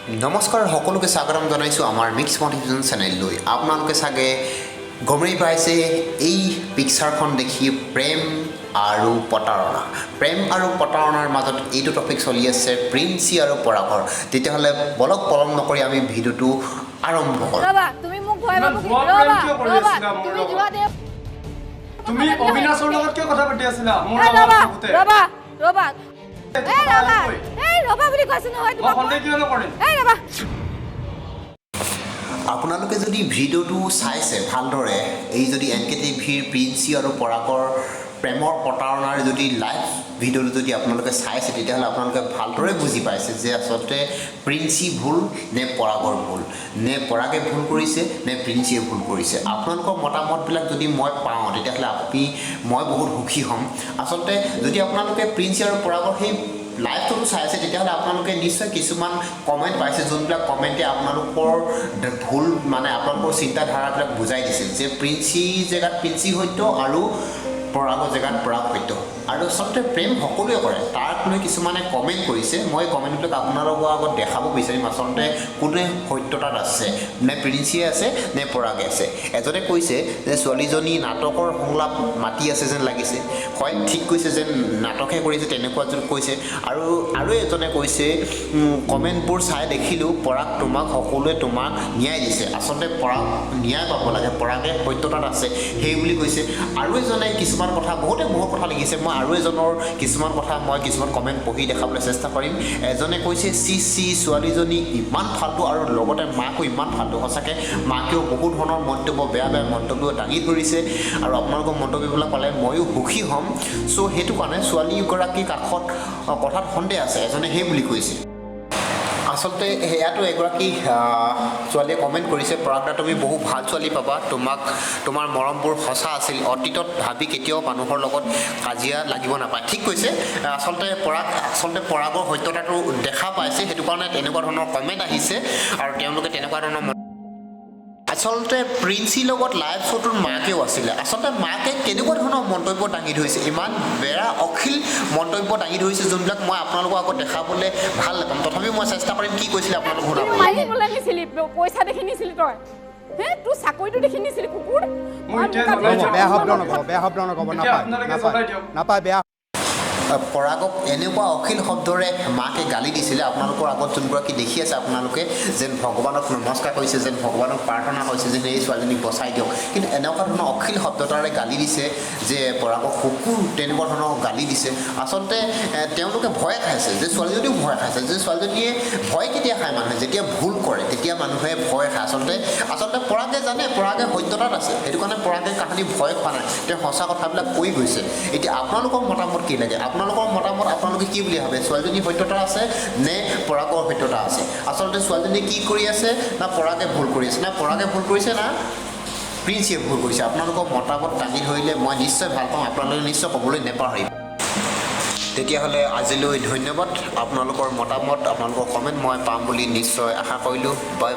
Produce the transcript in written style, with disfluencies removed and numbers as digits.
নমস্কাৰ সকলোকে স্বাগতম জনাইছোঁ আমাৰ মিক্স মটিভেশ্যন চেনেললৈ। আপোনালোকে চাগে গমেই পাইছে এই পিকচাৰখন দেখি প্ৰেম আৰু প্ৰতাৰণাৰ মাজত এইটো টপিক চলি আছে প্ৰিন্সি আৰু পৰাগৰ। তেতিয়াহ'লে বলক পলম নকৰি আমি ভিডিঅ'টো আৰম্ভ কৰোঁ। তুমি মোক ভয় তুমি অবিনাশৰ লগত কিয় কথা পাতি আছিলা মোৰ লগতে ৰবা বুলি কৈছো নহয় মই সন্দেহ কিয় নকৰিম আপোনালোকে যদি ভিডিঅ'টো চাইছে ভালদৰে, এই যদি NKTVৰ প্ৰিন্সি আৰু পৰাগৰ প্ৰেমৰ প্ৰতাৰণাৰ যদি লাইভ ভিডিঅ'টো যদি আপোনালোকে চাইছে, তেতিয়াহ'লে আপোনালোকে ভালদৰে বুজি পাইছে যে আচলতে প্ৰিন্সি ভুল নে পৰাগৰ ভুল, নে পৰাগে ভুল কৰিছে নে প্ৰিন্সিয়ে ভুল কৰিছে। আপোনালোকৰ মতামতবিলাক যদি মই পাওঁ, তেতিয়াহ'লে মই বহুত সুখী হ'ম। আচলতে যদি আপোনালোকে প্ৰিন্সি আৰু পৰাগৰ সেই লাইভটো চাই আছে, তেতিয়াহ'লে আপোনালোকে নিশ্চয় কিছুমান কমেণ্ট পাইছে, যোনবিলাক কমেণ্টে আপোনালোকৰ ভুল আপোনালোকৰ চিন্তাধাৰাবিলাক বুজাই দিছিল যে প্ৰিন্সি জেগাত প্ৰিন্সি সত্য আৰু পৰাগৰ জেগাত পৰাগ সত্য। আৰু আচলতে প্ৰেম সকলোৱে কৰে, তাক লৈ কিছুমানে কমেণ্ট কৰিছে। মই কমেণ্টবিলাক আপোনালোকৰ আগত দেখাব বিচাৰিম আচলতে কোনে সত্যতাত আছে, নে প্ৰিন্সিয়ে আছে নে পৰাগে আছে। এজনে কৈছে যে ছোৱালীজনী নাটকৰ সংলাপ মাতি আছে যেন লাগিছে, হয় ঠিক কৈছে, যেন নাটকহে কৰিছে তেনেকুৱা যেন কৈছে। আৰু এজনে কৈছে কমেণ্টবোৰ চাই দেখিলোঁ পৰাগ সকলোৱে তোমাক ন্যায় দিছে, আচলতে পৰাগ ন্যায় পাব লাগে, পৰাগে সত্যতাত আছে সেই বুলি কৈছে। আৰু এজনে কিছুমান কথা বহুত কথা লিখিছে। মই আৰু এজনৰ কিছুমান কমেণ্ট পঢ়ি দেখাবলৈ চেষ্টা কৰিম। এজনে কৈছে ছোৱালীজনী ইমান ফাল্টু আৰু লগতে মাকো ইমান ফাল্টু। সঁচাকৈ মাকেও বহুত ধৰণৰ মন্তব্য বেয়া মন্তব্য দাঙি ধৰিছে, আৰু আপোনালোকৰ মন্তব্যবিলাক পালে ময়ো সুখী হ'ম। চ' সেইটো কাৰণে ছোৱালীগৰাকীৰ কাষত কথাত সন্দেহ আছে, এজনে সেই বুলি কৈছে। আচলতে সেয়াতো এগৰাকী ছোৱালীয়ে কমেণ্ট কৰিছে, পৰাগদা তুমি বহু ভাল ছোৱালী পাবা, তোমাৰ মৰমবোৰ সঁচা আছিল, অতীতত ভাবি কেতিয়াও মানুহৰ লগত কাজিয়া লাগিব নাপায়। ঠিক কৈছে। আচলতে পৰাগৰ সত্যতাটো দেখা পাইছে, সেইটো কাৰণে তেনেকুৱা ধৰণৰ কমেণ্ট আহিছে, আৰু তেওঁলোকে তেনেকুৱা ধৰণৰ আচলতে প্ৰিন্সিৰ লগত লাইভ শ্ব'টোত মাকেও আছিলে। আচলতে মাকে কেনেকুৱা ধৰণৰ মন্তব্য দাঙি ধৰিছে, ইমান বেয়া অশ্লীল মন্তব্য দাঙি ধৰিছে, যোনবিলাক মই আপোনালোকৰ আগত দেখাবলৈ ভাল নাপাম। তথাপিও মই চেষ্টা কৰিম কি কৈছিলে আপোনালোক শুনাব। পইচা দেখি নিছিলি তই, তোৰ চাকৰিটো দেখি নিছিলি কুকুৰ। বেয়া শব্দ নক'ব, নাপায় বেয়া। পৰাগক এনেকুৱা অশ্লীল শব্দৰে মাকে গালি দিছিলে। আপোনালোকৰ আগত যোনগৰাকী দেখি আছে আপোনালোকে, যেন ভগৱানক নমস্কাৰ কৰিছে, যেন ভগৱানক প্ৰাৰ্থনা কৰিছে যেন এই ছোৱালীজনীক বচাই দিয়ক, কিন্তু এনেকুৱা ধৰণৰ অশ্লীল শব্দতাৰে গালি দিছে যে পৰাগক কুকুৰ, তেনেকুৱা ধৰণৰ গালি দিছে। আচলতে তেওঁলোকে ভয় খাইছে, যে ছোৱালীজনীও ভয় খাইছে, যে ছোৱালীজনীয়ে ভয় কেতিয়া খায়, মানুহে যেতিয়া ভুল কৰে তেতিয়া মানুহে ভয় খায়। আচলতে পৰাগে জানে পৰাগে সত্যতাত আছে, সেইটো কাৰণে পৰাগে কাহানি ভয় খোৱা নাই, তেওঁ সঁচা কথাবিলাক কৈ গৈছে। এতিয়া আপোনালোকৰ মতামত কি লাগে, আপোনালোকৰ মতামত আপোনালোকে কি বুলি ভাবে, ছোৱালীজনীৰ সত্যতা আছে নে পৰাগৰ সত্যতা আছে? আচলতে ছোৱালীজনী কি কৰি আছে, না পৰাগে ভুল কৰি আছে, না পৰাগে ভুল কৰিছে, না প্ৰিন্সিয়ে ভুল কৰিছে? আপোনালোকৰ মতামত দাঙি ধৰিলে মই নিশ্চয় ভাল পাওঁ, আপোনালোকে নিশ্চয় ক'বলৈ নেপাহৰিব। তেতিয়াহ'লে আজিলৈ ধন্যবাদ। আপোনালোকৰ মতামত, আপোনালোকৰ কমেণ্ট মই পাম বুলি নিশ্চয় আশা কৰিলোঁ। বাই।